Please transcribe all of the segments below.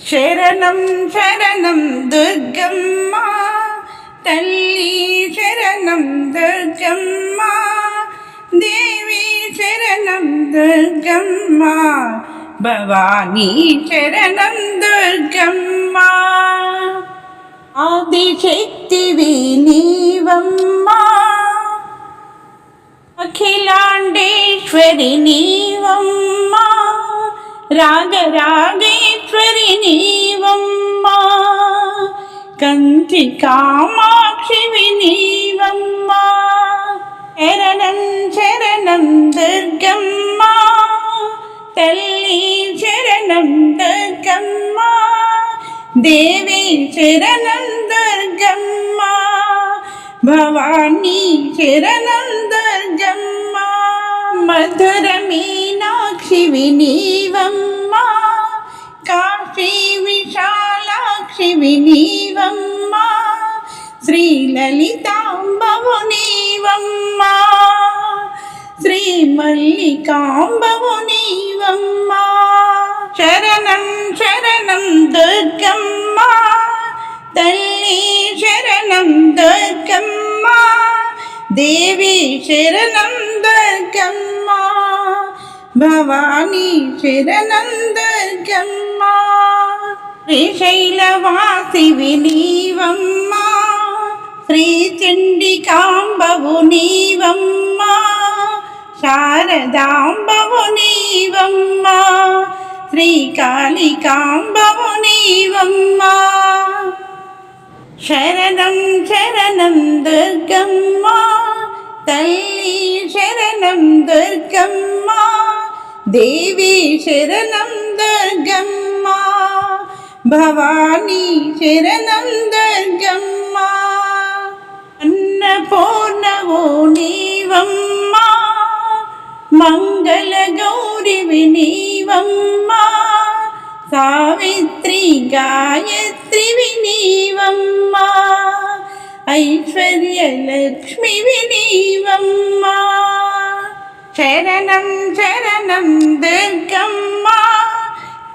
శరణం శరణం దుర్గమ్మ తల్లి శరణం దుర్గమ్మ దేవి శరణం దుర్గమ్మ భవానీ శరణం దుర్గమ్మ ఆదిశక్తివి నీవమ్మా అఖిలాండేశ్వరి నీవమ్మా రాగరాగేశ్వరి నీవమ్మా కంచి కామాక్షివి నీవమ్మా శరణం శరణం దుర్గమ్మ తల్లి శరణం దుర్గమ్మ దేవి శరణం దుర్గమ్మ భవానీ శరణం దుర్గమ్మ మధుర మీనాక్షివి నీవమ్మ కాశీ విశాలాక్షివి నీవమ్మ శ్రీలలితాంబవు నీవమ్మ శ్రీ మల్లికాంబవు నీవమ్మ శరణం శరణం దుర్గమ్మ తల్లి శరణం దుర్గమ్మ దేవి శరణం దుర్గమ్మ భవానీ శరణం దుర్గమ్మ శ్రీశైలవాసివి నీవమ్మ శ్రీ చండికాంబవు నీవమ్మ శారదాంబవు నీవమ్మ శ్రీకాళికాంబవు నీవమ్మ శరణం శరణం దుర్గమ్మ తల్లి శరణం దుర్గమ్మ దేవి శరణం దుర్గమ్మ భవానీ శరణం దుర్గమ్మ అన్నపూర్ణవో నీవమ్మ మంగళ గౌరివి నీవమ్మ సావిత్రి గాయత్రివి నీవమ్మ ఐశ్వర్యలక్ష్మివి నీవమ్మ శరణం శరణం దుర్గమ్మ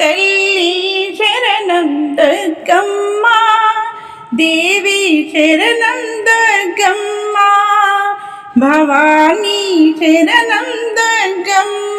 తల్లి శరణం దుర్గమ్మ దేవి శరణం దుర్గమ్మ భవానీ శరణం దుర్గమ్మ